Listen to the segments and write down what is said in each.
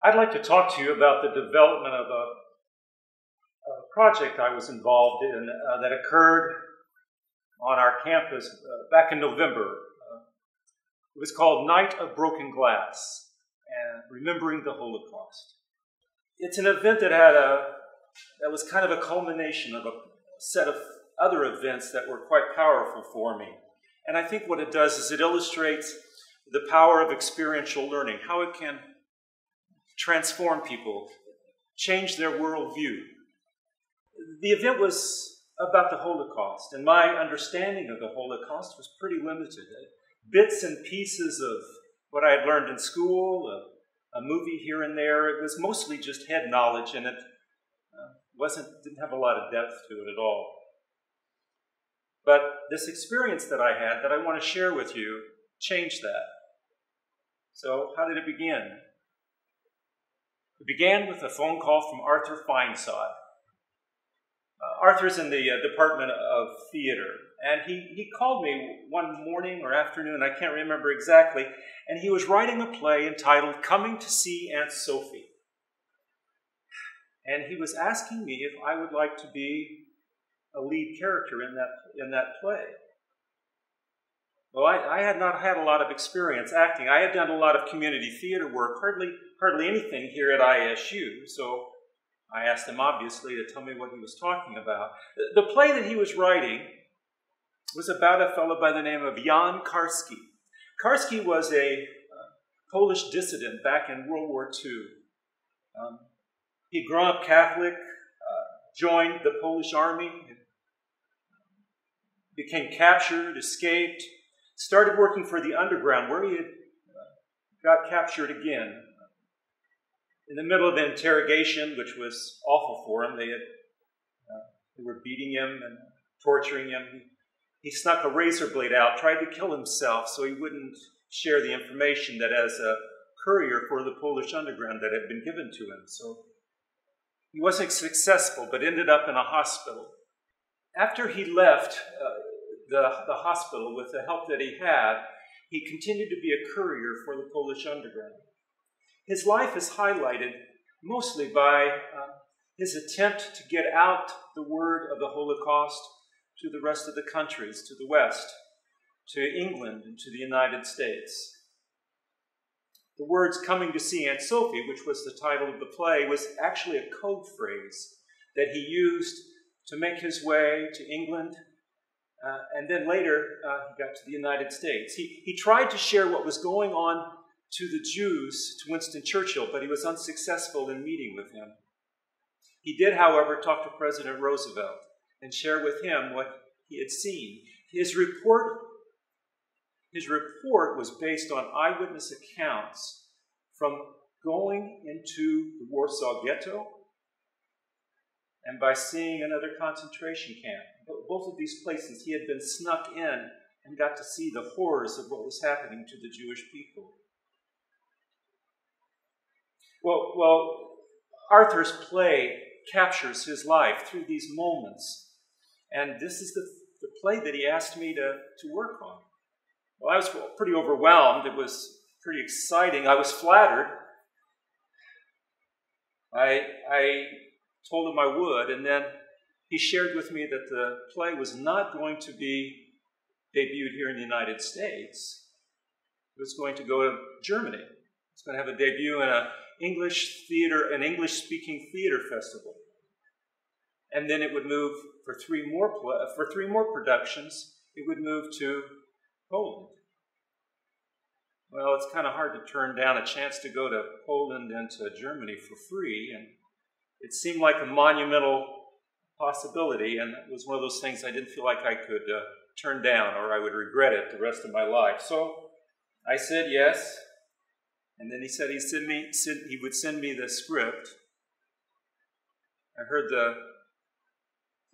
I'd like to talk to you about the development of a project I was involved in that occurred on our campus back in November. It was called Night of Broken Glass and Remembering the Holocaust. It's an event that was kind of a culmination of a set of other events that were quite powerful for me. And I think what it does is it illustrates the power of experiential learning, how it can transform people, change their worldview. The event was about the Holocaust, and my understanding of the Holocaust was pretty limited. Bits and pieces of what I had learned in school, a movie here and there. It was mostly just head knowledge, and it didn't have a lot of depth to it at all. But this experience that I had that I want to share with you changed that. So how did it begin? It began with a phone call from Arthur Feinsod. Arthur's in the Department of Theater, and he called me one morning or afternoon, I can't remember exactly, and he was writing a play entitled Coming to See Aunt Sophie. And he was asking me if I would like to be a lead character in that play. Well, I had not had a lot of experience acting. I had done a lot of community theater work, hardly anything here at ISU, so I asked him, obviously, to tell me what he was talking about. The play that he was writing was about a fellow by the name of Jan Karski. Karski was a Polish dissident back in World War II. He'd grown up Catholic, joined the Polish army, became captured, escaped, started working for the underground, where he had got captured again. In the middle of the interrogation, which was awful for him, they were beating him and torturing him. He snuck a razor blade out, tried to kill himself so he wouldn't share the information that as a courier for the Polish underground that had been given to him. So he wasn't successful, but ended up in a hospital. After he left the hospital with the help that he had, he continued to be a courier for the Polish underground. His life is highlighted mostly by his attempt to get out the word of the Holocaust to the rest of the countries, to the West, to England, and to the United States. The words "Coming to See Aunt Sophie," which was the title of the play, was actually a code phrase that he used to make his way to England, and then later he got to the United States. He tried to share what was going on to the Jews, to Winston Churchill, but he was unsuccessful in meeting with him. He did, however, talk to President Roosevelt and share with him what he had seen. His report was based on eyewitness accounts from going into the Warsaw Ghetto and by seeing another concentration camp. Both of these places he had been snuck in and got to see the horrors of what was happening to the Jewish people. Well, Arthur's play captures his life through these moments. And this is the play that he asked me to work on. Well, I was pretty overwhelmed. It was pretty exciting. I was flattered. I told him I would, and then he shared with me that the play was not going to be debuted here in the United States. It was going to go to Germany. It's going to have a debut in an English-speaking theater festival. And then it would move for three more productions. It would move to Poland. Well, it's kind of hard to turn down a chance to go to Poland and to Germany for free, and it seemed like a monumental possibility, and it was one of those things I didn't feel like I could turn down, or I would regret it the rest of my life. So I said yes. And then he said he would send me the script. I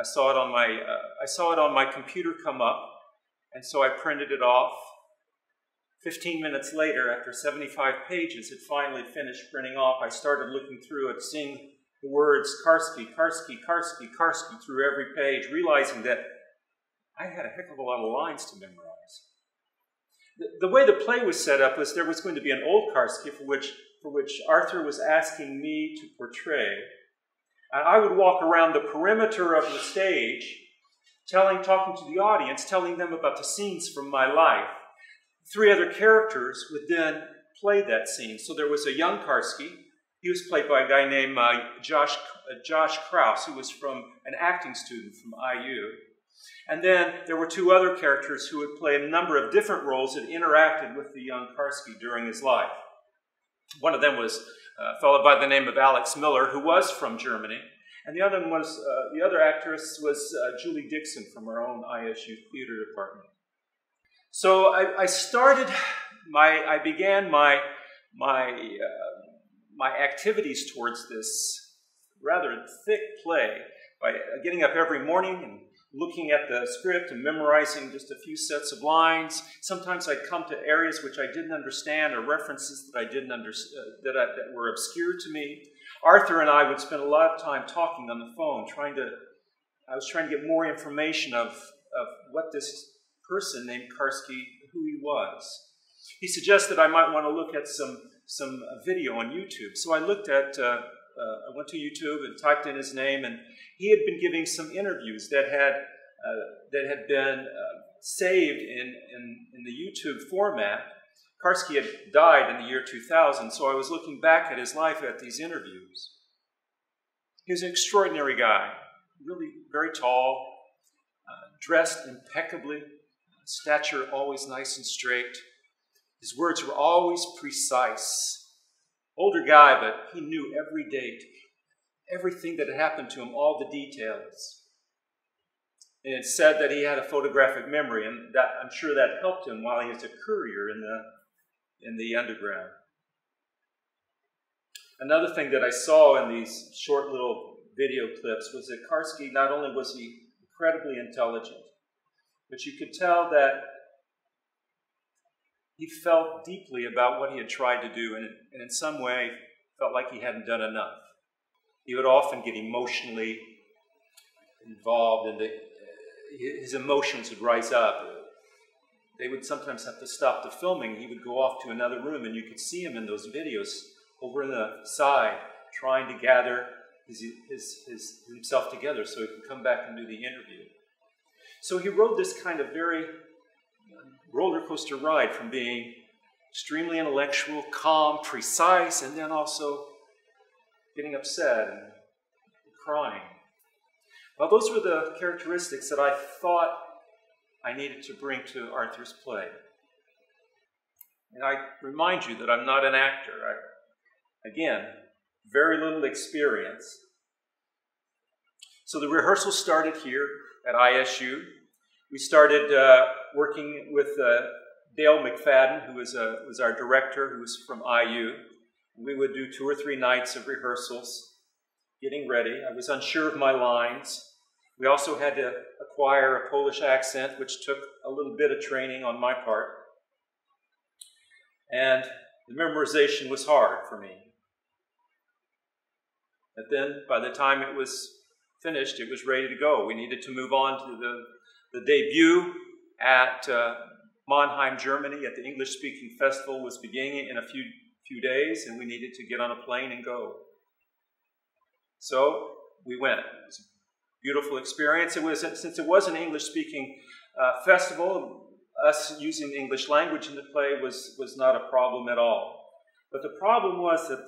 saw it on my computer come up, and so I printed it off. 15 minutes later, after 75 pages, it finally finished printing off. I started looking through it, seeing the words Karski, Karski, Karski, Karski through every page, realizing that I had a heck of a lot of lines to memorize. The way the play was set up was there was going to be an old Karski for which for which Arthur was asking me to portray. And I would walk around the perimeter of the stage, talking to the audience, telling them about the scenes from my life. 3 other characters would then play that scene. So there was a young Karski. He was played by a guy named Josh Krause, who was an acting student from IU. And then there were 2 other characters who would play a number of different roles that interacted with the young Karski during his life. One of them was a fellow by the name of Alex Miller, who was from Germany. And the other actress was Julie Dixon from our own ISU theater department. So I began my activities towards this rather thick play by getting up every morning and looking at the script and memorizing just a few sets of lines. Sometimes I'd come to areas which I didn't understand or references that I didn't understand that were obscure to me. Arthur and I would spend a lot of time talking on the phone, I was trying to get more information of what this person named Karski, who he was. He suggested I might want to look at some video on YouTube. So I I went to YouTube and typed in his name, and he had been giving some interviews that had been saved in the YouTube format. Karski had died in the year 2000, so I was looking back at his life at these interviews. He was an extraordinary guy, really very tall, dressed impeccably, stature always nice and straight. His words were always precise. Older guy, but he knew every date, everything that had happened to him, all the details. And it said that he had a photographic memory, and that I'm sure that helped him while he was a courier in the underground. Another thing that I saw in these short little video clips was that Karski, not only was he incredibly intelligent, but you could tell that he felt deeply about what he had tried to do, and in some way felt like he hadn't done enough. He would often get emotionally involved, and his emotions would rise up. They would sometimes have to stop the filming. He would go off to another room, and you could see him in those videos over in the side, trying to gather himself together so he could come back and do the interview. So he rode this kind of very roller coaster ride from being extremely intellectual, calm, precise, and then also getting upset and crying. Well, those were the characteristics that I thought I needed to bring to Arthur's play. And I remind you that I'm not an actor. Again, very little experience. So the rehearsal started here at ISU. We started working with Dale McFadden, who was our director, who was from IU. We would do 2 or 3 nights of rehearsals, getting ready. I was unsure of my lines. We also had to acquire a Polish accent, which took a little bit of training on my part. And the memorization was hard for me. But then, by the time it was finished, it was ready to go. We needed to move on to the debut at Mannheim, Germany, at the English-speaking festival was beginning in a few days, and we needed to get on a plane and go. So we went. It was a beautiful experience. Since it was an English-speaking festival, us using the English language in the play was not a problem at all. But the problem was that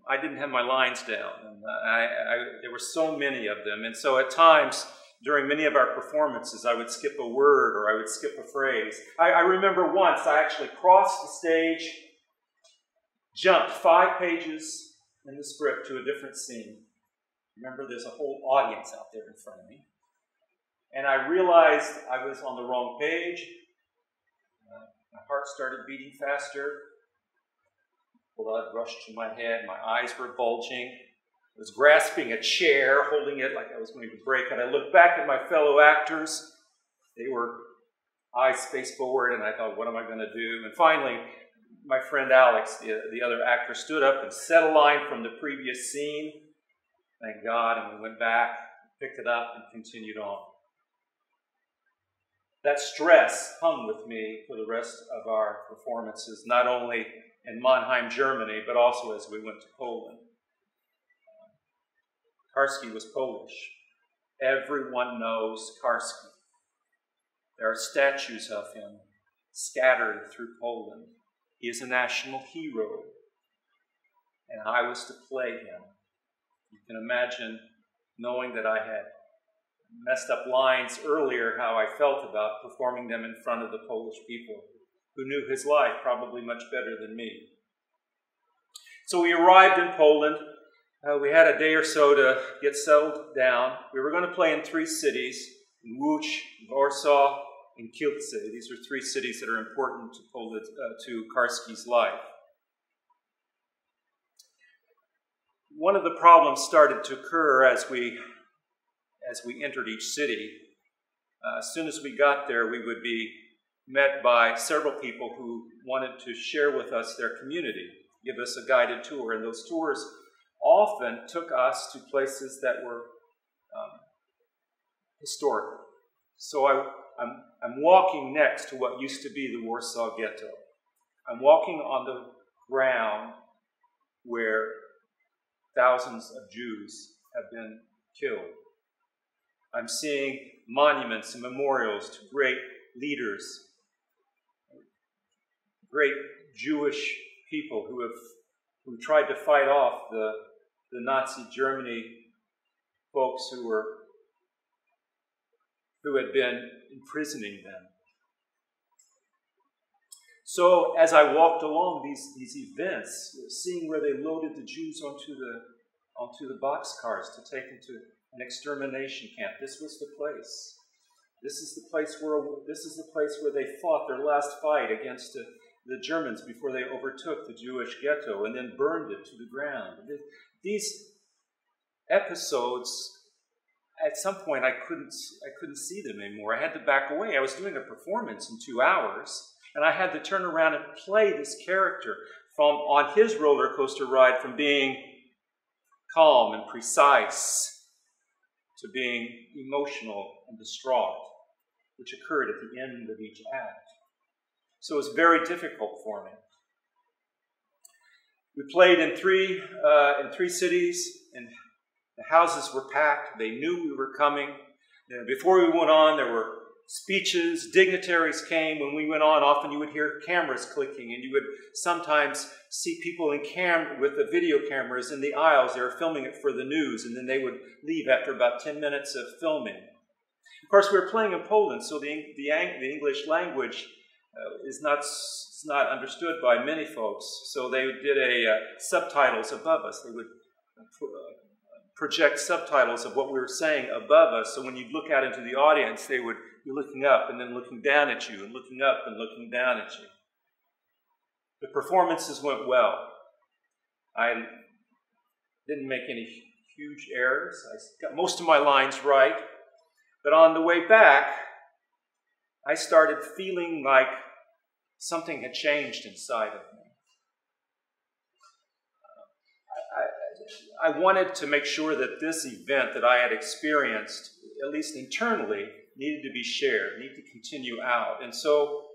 I didn't have my lines down, and there were so many of them, and so at times, during many of our performances, I would skip a word or I would skip a phrase. I remember once I actually crossed the stage, jumped 5 pages in the script to a different scene. Remember, there's a whole audience out there in front of me. And I realized I was on the wrong page. My heart started beating faster. Blood rushed to my head. My eyes were bulging. I was grasping a chair, holding it like I was going to break it. I looked back at my fellow actors. They were eyes face forward, and I thought, what am I going to do? And finally, my friend Alex, the other actor, stood up and said a line from the previous scene. Thank God, and we went back, picked it up, and continued on. that stress hung with me for the rest of our performances, not only in Mannheim, Germany, but also as we went to Poland. Karski was Polish. Everyone knows Karski. There are statues of him scattered through Poland. He is a national hero, and I was to play him. You can imagine, knowing that I had messed up lines earlier, how I felt about performing them in front of the Polish people who knew his life probably much better than me. So we arrived in Poland. We had a day or so to get settled down. We were going to play in 3 cities, in Łódź, Warsaw, and Kielce. These are 3 cities that are important to Poland, to Karski's life. One of the problems started to occur as we entered each city. As soon as we got there, we would be met by several people who wanted to share with us their community, give us a guided tour, and those tours often took us to places that were historical. So I'm walking next to what used to be the Warsaw Ghetto. I'm walking on the ground where thousands of Jews have been killed. I'm seeing monuments and memorials to great leaders, great Jewish people who tried to fight off the Nazi Germany folks who had been imprisoning them. So as I walked along these events, seeing where they loaded the Jews onto the boxcars to take them to an extermination camp, this was the place. This is the place where they fought their last fight against the Germans before they overtook the Jewish ghetto and then burned it to the ground. These episodes, at some point, I couldn't see them anymore. I had to back away. I was doing a performance in 2 hours, and I had to turn around and play this character on his roller coaster ride, from being calm and precise to being emotional and distraught, which occurred at the end of each act. So it was very difficult for me. We played in three cities, and the houses were packed. They knew we were coming. Before we went on, there were speeches. Dignitaries came. When we went on, often you would hear cameras clicking, and you would sometimes see people with the video cameras in the aisles. They were filming it for the news, and then they would leave after about 10 minutes of filming. Of course, we were playing in Poland, so the English language is not understood by many folks. So they did subtitles above us. They would project subtitles of what we were saying above us. So when you'd look out into the audience, they would be looking up and then looking down at you, and looking up and looking down at you. The performances went well. I didn't make any huge errors. I got most of my lines right. But on the way back, I started feeling like something had changed inside of me. I wanted to make sure that this event that I had experienced, at least internally, needed to be shared, needed to continue out. And so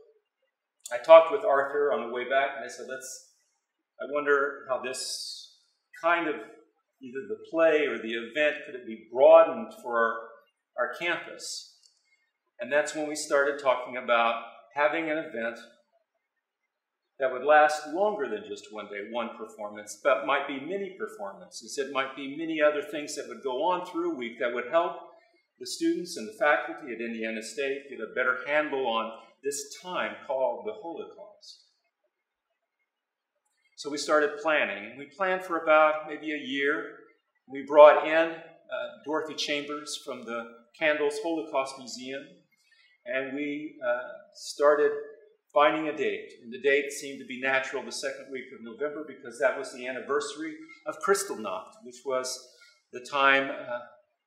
I talked with Arthur on the way back, and I said, I wonder how this kind of, either the play or the event, could it be broadened for our campus? And that's when we started talking about having an event that would last longer than just one day, one performance, but might be many performances. It might be many other things that would go on through a week that would help the students and the faculty at Indiana State get a better handle on this time called the Holocaust. So we started planning. We planned for about maybe a year. We brought in Dorothy Chambers from the Candles Holocaust Museum, and we started finding a date. And the date seemed to be natural, the second week of November, because that was the anniversary of Kristallnacht, which was the time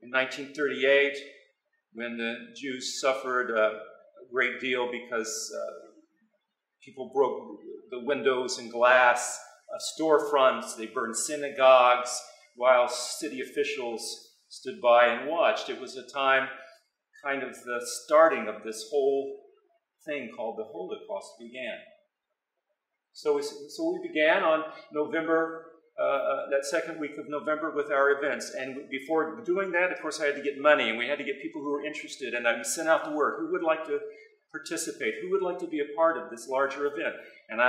in 1938 when the Jews suffered a great deal because people broke the windows and glass of storefronts. They burned synagogues while city officials stood by and watched. It was a time kind of the starting of this whole thing called the Holocaust began. So we began on November, that second week of November with our events. And before doing that, of course, I had to get money, and we had to get people who were interested. And I sent out the word, who would like to participate? Who would like to be a part of this larger event? And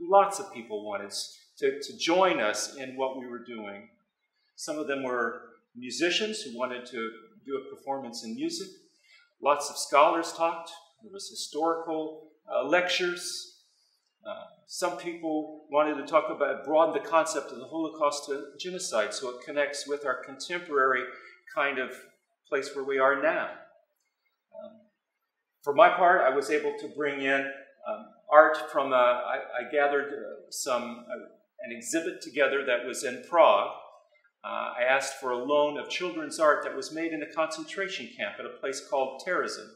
lots of people wanted to join us in what we were doing. Some of them were musicians who wanted to do a performance in music. Lots of scholars talked. There was historical lectures. Some people wanted to talk about, broaden the concept of the Holocaust to genocide so it connects with our contemporary kind of place where we are now. For my part, I was able to bring in art from, I gathered an exhibit together that was in Prague. I asked for a loan of children's art that was made in a concentration camp at a place called Terezin.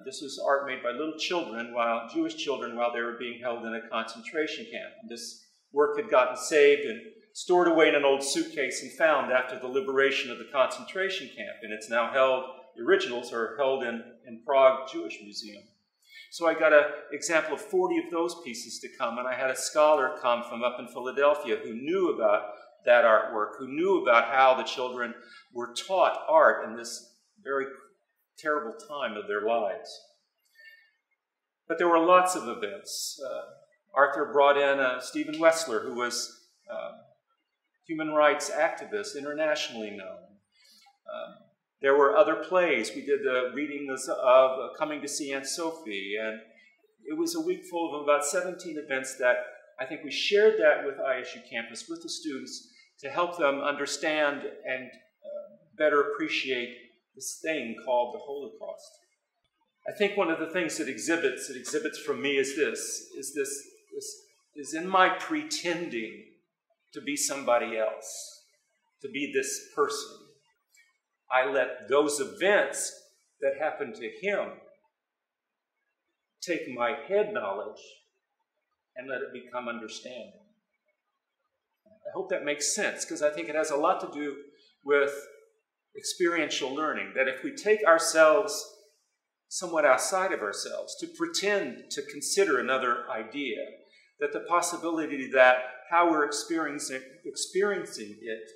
This was art made by little children, Jewish children, while they were being held in a concentration camp. And this work had gotten saved and stored away in an old suitcase and found after the liberation of the concentration camp. And it's now held, the originals are held in Prague Jewish Museum. So I got an example of 40 of those pieces to come, and I had a scholar come from up in Philadelphia who knew about that artwork, who knew about how the children were taught art in this very terrible time of their lives. But there were lots of events. Arthur brought in Stephen Wessler, who was a human rights activist, internationally known. There were other plays. We did the readings of Coming to See Aunt Sophie, and it was a week full of about 17 events that I think we shared that with ISU campus, with the students, to help them understand and better appreciate this thing called the Holocaust. I think one of the things that exhibits from me is in my pretending to be somebody else, to be this person. I let those events that happened to him take my head knowledge and let it become understanding. I hope that makes sense, because I think it has a lot to do with experiential learning, that if we take ourselves somewhat outside of ourselves to pretend to consider another idea, that the possibility that how we're experiencing it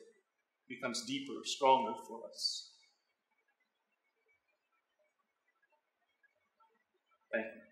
becomes deeper, stronger for us. Thank you.